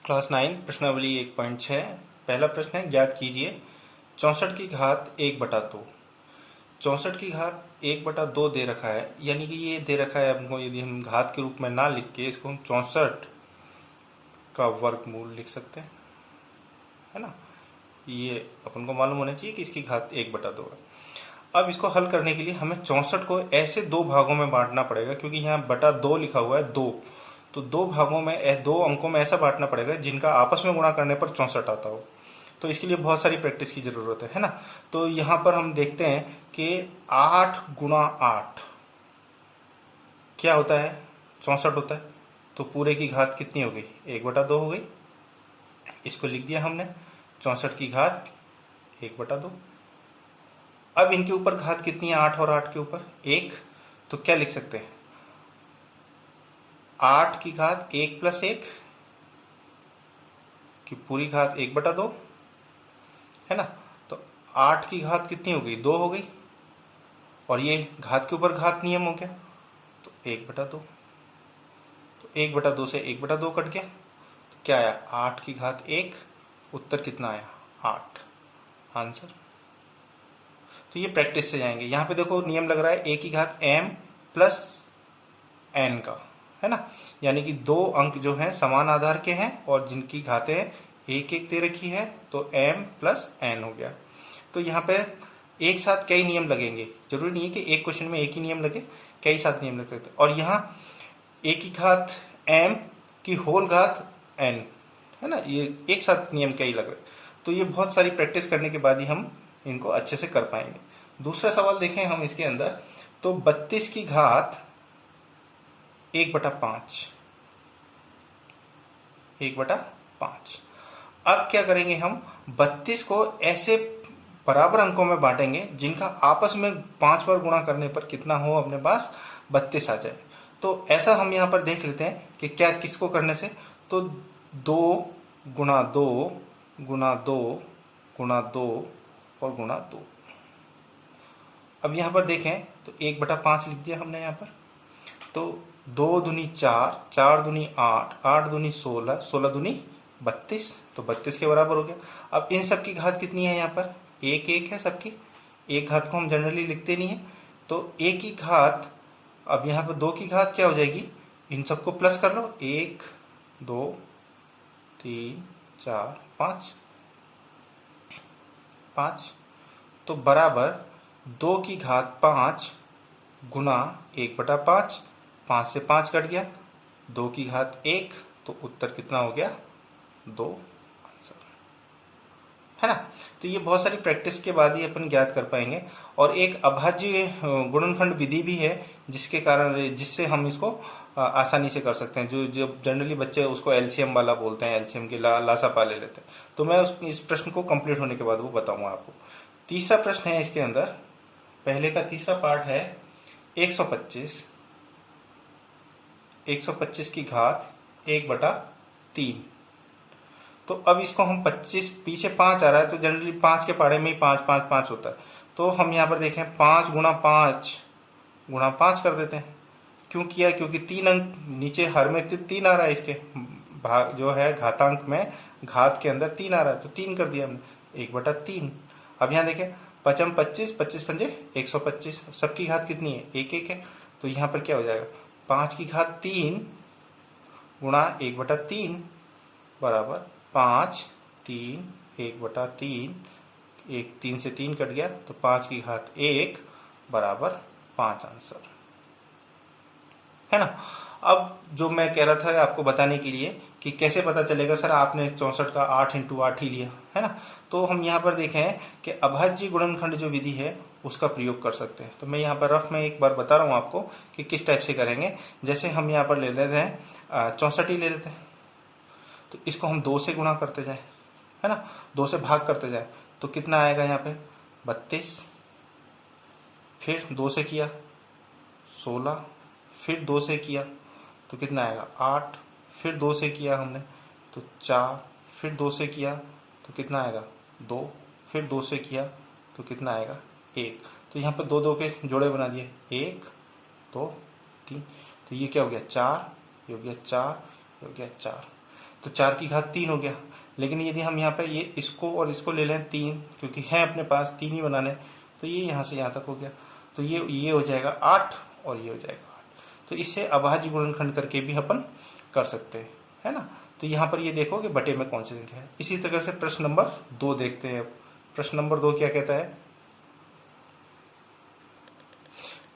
Class 9 प्रश्नावली 1.6। पहला प्रश्न है, ज्ञात कीजिए 64 की घात 1/2। 64 की घात 1/2 दे रखा है, यानी कि ये दे रखा है हमको। यदि हम घात के रूप में ना लिख के इसको हम 64 का वर्गमूल लिख सकते हैं, है ना। ये अपन को मालूम होना चाहिए कि इसकी घात 1/2 है। अब इसको हल करने के लिए हमें 64 को ऐसे दो भागों में बांटना पड़ेगा, क्योंकि यहाँ बटा 2 लिखा हुआ है 2, तो दो भागों में, दो अंकों में ऐसा बांटना पड़ेगा जिनका आपस में गुणा करने पर 64 आता हो। तो इसके लिए बहुत सारी प्रैक्टिस की जरूरत है ना। तो यहाँ पर हम देखते हैं कि 8 गुणा 8 क्या होता है, 64 होता है। तो पूरे की घात कितनी हो गई, 1/2 हो गई। इसको लिख दिया हमने, 64 की घात 1/2। अब इनके ऊपर घात कितनी है, 8 और 8 के ऊपर 1, तो क्या लिख सकते हैं, 8 की घात 1 + 1 की पूरी घात 1/2, है ना। तो 8 की घात कितनी हो गई, 2 हो गई, और ये घात के ऊपर घात नियम हो गया, तो 1/2। तो 1/2 से 1/2 कट गया, तो क्या आया, 8 की घात 1। उत्तर कितना आया, 8 आंसर। तो ये प्रैक्टिस से जाएंगे। यहाँ पे देखो नियम लग रहा है a की घात m + n का, है ना। यानी कि दो अंक जो हैं समान आधार के हैं और जिनकी घातें एक एक दे रखी है, तो m + n हो गया। तो यहाँ पे एक साथ कई नियम लगेंगे, जरूरी नहीं है कि एक क्वेश्चन में एक ही नियम लगे, कई साथ नियम लग सकते हैं। और यहाँ a की घात m की होल घात n, है ना, ये एक साथ नियम कई लग रहे। तो ये बहुत सारी प्रैक्टिस करने के बाद ही हम इनको अच्छे से कर पाएंगे। दूसरा सवाल देखें हम इसके अंदर, तो 32 की घात 1/5, 1/5। अब क्या करेंगे, हम 32 को ऐसे बराबर अंकों में बांटेंगे जिनका आपस में 5 बार गुणा करने पर कितना हो अपने पास, 32 आ जाए। तो ऐसा हम यहाँ पर देख लेते हैं कि क्या किसको करने से, तो 2 गुणा 2 गुणा 2 गुणा 2 और गुणा 2। अब यहाँ पर देखें तो 1/5 लिख दिया हमने यहाँ पर। तो 2 दूनी 4, 4 दूनी 8, 8 दूनी 16, 16 दूनी 32, तो 32 के बराबर हो गया। अब इन सब की घात कितनी है, यहाँ पर एक एक है सबकी, एक घात को हम जनरली लिखते नहीं है, तो एक की घात, अब यहाँ पर 2 की घात क्या हो जाएगी, इन सबको प्लस कर लो, 1 2 3 4 5, 5, तो बराबर 2 की घात 5 गुना 1/5, 5 से 5 कट गया, 2 की घात 1, तो उत्तर कितना हो गया, 2 आंसर, है ना। तो ये बहुत सारी प्रैक्टिस के बाद ही अपन ज्ञात कर पाएंगे। और एक अभाज्य गुणनखंड विधि भी है जिसके कारण, जिससे हम इसको आसानी से कर सकते हैं। जो जनरली बच्चे उसको एलसीएम वाला बोलते हैं, एलसीएम के लासापा ले लेते हैं। तो मैं इस प्रश्न को कंप्लीट होने के बाद वो बताऊंगा आपको। तीसरा प्रश्न है इसके अंदर, पहले का तीसरा पार्ट है 125, 125 की घात 1/3। तो अब इसको हम 25, पीछे 5 आ रहा है, तो जनरली 5 के पाड़े में ही 5 5 5 होता है। तो हम यहाँ पर देखें 5 गुणा 5 गुणा 5 कर देते हैं। क्यों किया, क्योंकि 3 अंक नीचे हर में 3 आ रहा है, इसके भाग जो है घातांक में, घात के अंदर 3 आ रहा है, तो 3 कर दिया हमने, 1/3। अब यहाँ देखें 5 25, 25 पंजे 125, सबकी घात कितनी है, एक एक है। तो यहाँ पर क्या हो जाएगा, 5 की घात 3 गुणा 1/3 बराबर 5 3 1/3, 3 से 3 कट गया, तो 5 की घात 1 बराबर 5 आंसर, है ना। अब जो मैं कह रहा था आपको बताने के लिए कि कैसे पता चलेगा, सर आपने 64 का 8 × 8 ही लिया, है ना। तो हम यहाँ पर देखें कि अभाज्य गुणनखंड जो विधि है उसका प्रयोग कर सकते हैं। तो मैं यहाँ पर रफ में एक बार बता रहा हूँ आपको कि किस टाइप से करेंगे। जैसे हम यहाँ पर ले लेते हैं 64 ही ले लेते हैं, तो इसको हम 2 से गुणा करते जाए, है ना, 2 से भाग करते जाए, तो कितना आएगा यहाँ पे 32, फिर 2 से किया 16, फिर 2 से किया तो कितना आएगा 8, फिर 2 से किया हमने तो 4, फिर 2 से किया तो कितना आएगा 2, फिर 2 से किया तो कितना आएगा 1। तो यहाँ पर 2 2 के जोड़े बना दिए, 1 2 3, तो ये क्या हो गया 4, ये हो गया 4, ये हो गया 4। तो 4 की घात 3 हो गया। लेकिन यदि हम यहाँ पे ये इसको और इसको ले लें 3, क्योंकि है अपने पास 3 ही बनाने, तो ये यहाँ से यहाँ तक हो गया। तो ये हो जाएगा 8 और ये हो जाएगा 8। तो इससे अभाज्य गुणनखंड करके भी अपन कर सकते हैं, है ना। तो यहाँ पर ये देखो कि बटे में कौन सी संख्या है। इसी तरह से प्रश्न नंबर 2 देखते हैं। प्रश्न नंबर 2 क्या कहता है?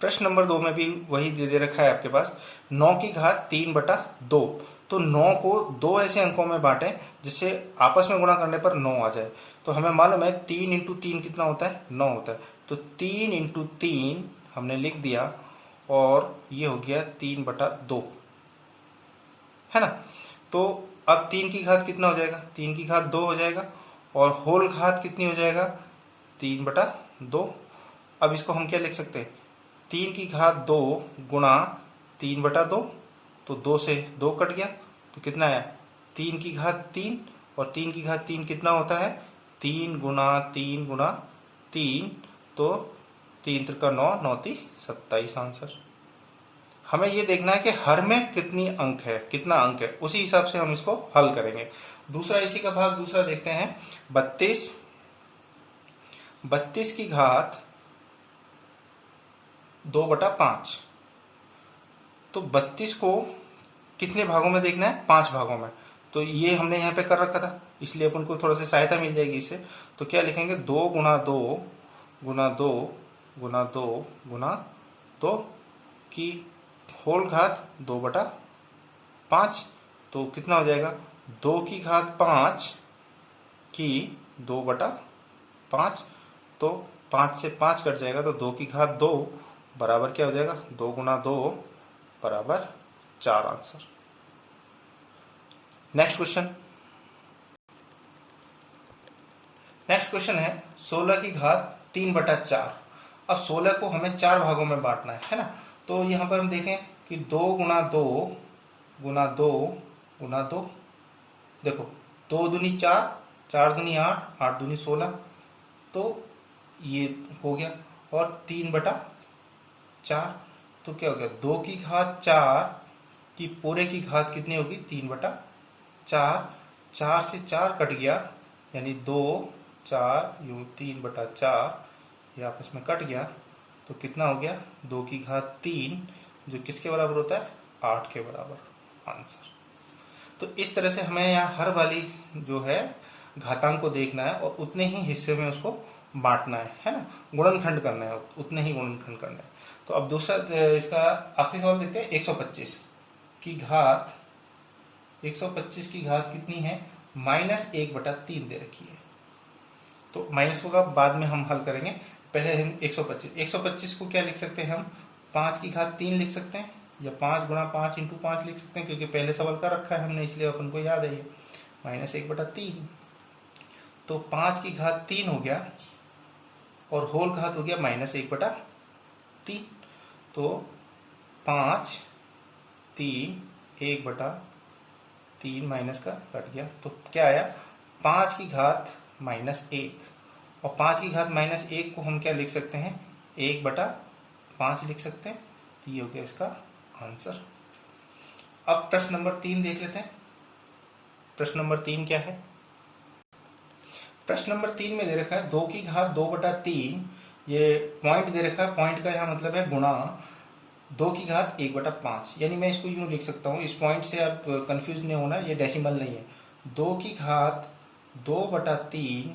प्रश्न नंबर 2 में भी वही दे रखा है आपके पास, 9 की घात 3/2। तो 9 को 2 ऐसे अंकों में बांटें जिससे आपस में गुणा करने पर 9 आ जाए। तो हमें मालूम है 3 × 3 कितना होता है? 9 होता है। तो 3 × 3 हमने लिख दिया और ये हो गया 3/2, है ना। तो अब 3 की घात कितना हो जाएगा? 3 की घात 2 हो जाएगा और होल घात कितनी हो जाएगा? 3/2। अब इसको हम क्या लिख सकते हैं? 3 की घात 2 गुणा 3/2। तो 2 से 2 कट गया तो कितना आया? 3 की घात 3 और 3 की घात 3 कितना होता है? 3 गुणा 3 गुणा 3। तो 3 त्रिका 9, 9 × 3 = 27 आंसर। हमें ये देखना है कि हर में कितना अंक है, उसी हिसाब से हम इसको हल करेंगे। दूसरा इसी का भाग दूसरा देखते हैं। 32 की घात 2/5। तो 32 को कितने भागों में देखना है? 5 भागों में। तो ये हमने यहाँ पे कर रखा था, इसलिए अपन को थोड़ा सा सहायता मिल जाएगी इससे। तो क्या लिखेंगे? 2 × 2 × 2 × 2 × 2 की होल घात 2/5। तो कितना हो जाएगा? 2 की घात 5 की 2/5। तो 5 से 5 कट जाएगा तो 2 की घात 2 बराबर क्या हो जाएगा? 2 × 2 बराबर 4 आंसर। नेक्स्ट क्वेश्चन है 16 की घात 3/4। अब 16 को हमें 4 भागों में बांटना है ना। तो यहाँ पर हम देखें कि 2 × 2 × 2 × 2। देखो 2 दूनी 4, 4 दूनी 8, 8 दूनी 16। तो ये हो गया। और 3/4 तो क्या हो गया? 2 की घात 4 की पूरे की घात कितनी होगी? 3/4। 4 से 4 कट गया यानी 2 4 यूं 3/4 ये आपस में कट गया। तो कितना हो गया? 2 की घात 3 जो किसके बराबर होता है? 8 के बराबर आंसर। तो इस तरह से हमें यहाँ हर वाली जो है घातांक को देखना है और उतने ही हिस्से में उसको बांटना है ना। गुणनखंड करना है, उतने ही गुणनखंड करना है। तो अब दूसरा इसका आखिरी सवाल देखते हैं। 125 की घात 125 की घात कितनी है? -1/3 दे रखी है। तो माइनस होगा बाद में हम हल करेंगे। पहले हम 125 को क्या लिख सकते हैं? हम 5 की घात 3 लिख सकते हैं या 5 × 5 × 5 लिख सकते हैं, क्योंकि पहले सवाल कर रखा है हमने, इसलिए अपन को याद है ये -1/3। तो 5 की घात 3 हो गया और होल घात हो गया -1/3। तो 5 3 1/3 माइनस का कट गया तो क्या आया? 5 की घात -1। और 5 की घात -1 को हम क्या लिख सकते हैं? 1/5 लिख सकते हैं। तो ये हो गया इसका आंसर। अब प्रश्न नंबर 3 देख लेते हैं। प्रश्न नंबर 3 क्या है? प्रश्न नंबर 3 में दे रखा है 2 की घात 2/3। ये पॉइंट दे रखा है, पॉइंट का यहाँ मतलब है गुणा 2 की घात 1/5। यानी मैं इसको यूं लिख सकता हूँ, इस पॉइंट से आप कंफ्यूज नहीं होना, ये डेसिमल नहीं है। 2 की घात 2/3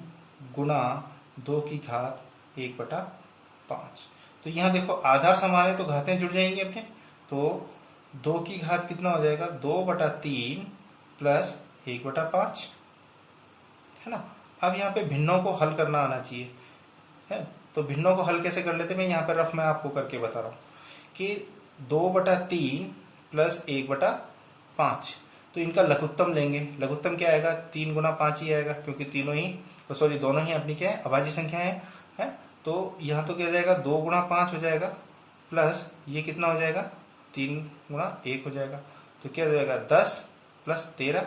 गुणा 2 की घात 1/5। तो यहाँ देखो आधार समान है तो घातें जुड़ जाएंगी अपने। तो 2 की घात कितना हो जाएगा? 2/3 प्लस 1/5, है ना। अब यहाँ पे भिन्नों को हल करना आना चाहिए, है। तो भिन्नों को हल कैसे कर लेते हैं? मैं यहाँ पे रफ में आपको करके बता रहा हूँ कि 2/3 प्लस 1/5। तो इनका लघुत्तम लेंगे। लघुत्तम क्या आएगा? 3 × 5 ही आएगा, क्योंकि दोनों ही अपनी क्या है? अभाज्य संख्या है। तो यहाँ तो क्या हो जाएगा? 2 × 5 हो जाएगा प्लस ये कितना हो जाएगा? 3 × 1 हो जाएगा। तो क्या हो जाएगा? 10 प्लस 13,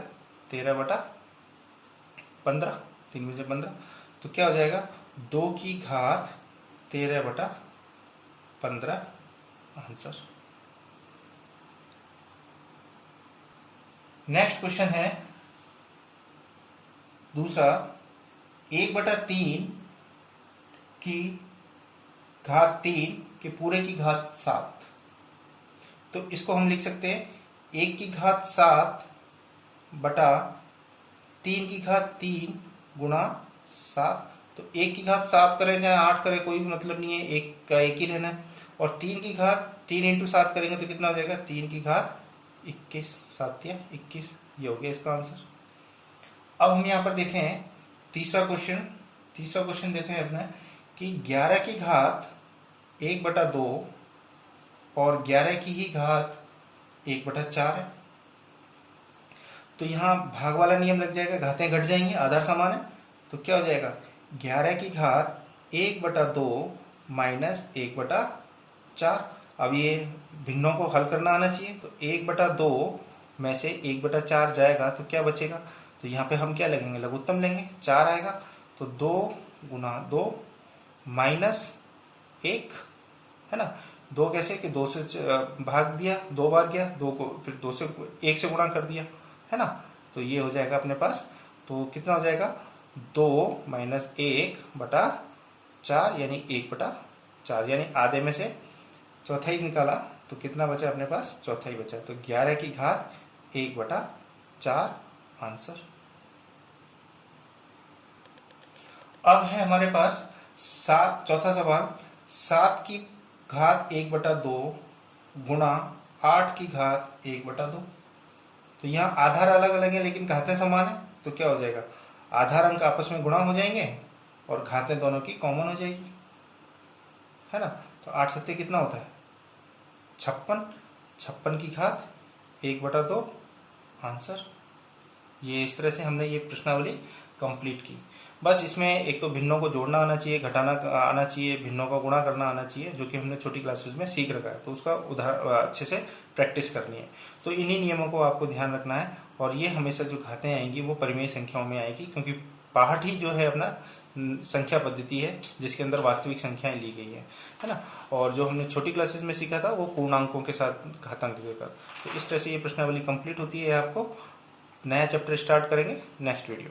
13/15, 3 में से 15। तो क्या हो जाएगा? 2 की घात 13/15 आंसर। नेक्स्ट क्वेश्चन है दूसरा 1/3 की घात 3 के पूरे की घात 7। तो इसको हम लिख सकते हैं 1 की घात 7 बटा 3 की घात 3 गुणा 7। तो 1 की घात 7 करें चाहे 8 करें कोई भी मतलब नहीं है, एक का एक ही रहना है। और 3 की घात 3 इंटू 7 करेंगे तो कितना हो जाएगा, 3 की घात 21, 7 या 21, ये हो गया इसका आंसर। अब हम यहाँ पर देखें तीसरा क्वेश्चन देखें अपना कि 11 की घात 1/2 और 11 की ही घात 1/4 है। तो यहाँ भाग वाला नियम लग जाएगा, घातें घट जाएंगी, आधार समान है। तो क्या हो जाएगा, 11 की घात 1/2 माइनस 1/4। अब ये भिन्नों को हल करना आना चाहिए। तो 1/2 में से 1/4 जाएगा तो क्या बचेगा, तो यहाँ पे हम क्या लगेंगे, लघुत्तम लेंगे, 4 आएगा। तो 2 गुना 2 माइनस 1, है ना। 2 कैसे कि 2 से भाग दिया, 2 बार गया, 2 को फिर 2 से 1 से गुणा कर दिया, है ना। तो ये हो जाएगा अपने पास, तो कितना हो जाएगा, 2 माइनस 1/4 यानी 1/4, यानी आधे में से चौथाई निकाला तो कितना बचा अपने पास, चौथाई बचा। तो 11 की घात 1/4 आंसर। अब है हमारे पास 7, चौथा सवाल, 7 की घात 1/2 गुणा 8 की घात 1/2। तो यहाँ आधार अलग अलग है लेकिन घातें समान है। तो क्या हो जाएगा, आधार अंक आपस में गुणा हो जाएंगे और घातें दोनों की कॉमन हो जाएगी, है ना। तो 8 सत्ते कितना होता है, 56, 56 की घात 1/2 आंसर। ये इस तरह से हमने ये प्रश्नावली कंप्लीट की। बस इसमें एक तो भिन्नों को जोड़ना आना चाहिए, घटाना आना चाहिए, भिन्नों का गुणा करना आना चाहिए, जो कि हमने छोटी क्लासेस में सीख रखा है। तो उसका अच्छे से प्रैक्टिस करनी है। तो इन्हीं नियमों को आपको ध्यान रखना है। और ये हमेशा जो घातें आएंगी वो परिमेय संख्याओं में आएगी, क्योंकि पाठ ही जो है अपना संख्या पद्धति है जिसके अंदर वास्तविक संख्याएं ली गई है ना। और जो हमने छोटी क्लासेस में सीखा था वो पूर्णांकों के साथ घातांक देकर। तो इस तरह से ये प्रश्नावली कंप्लीट होती है। आपको नया चैप्टर स्टार्ट करेंगे नेक्स्ट वीडियो।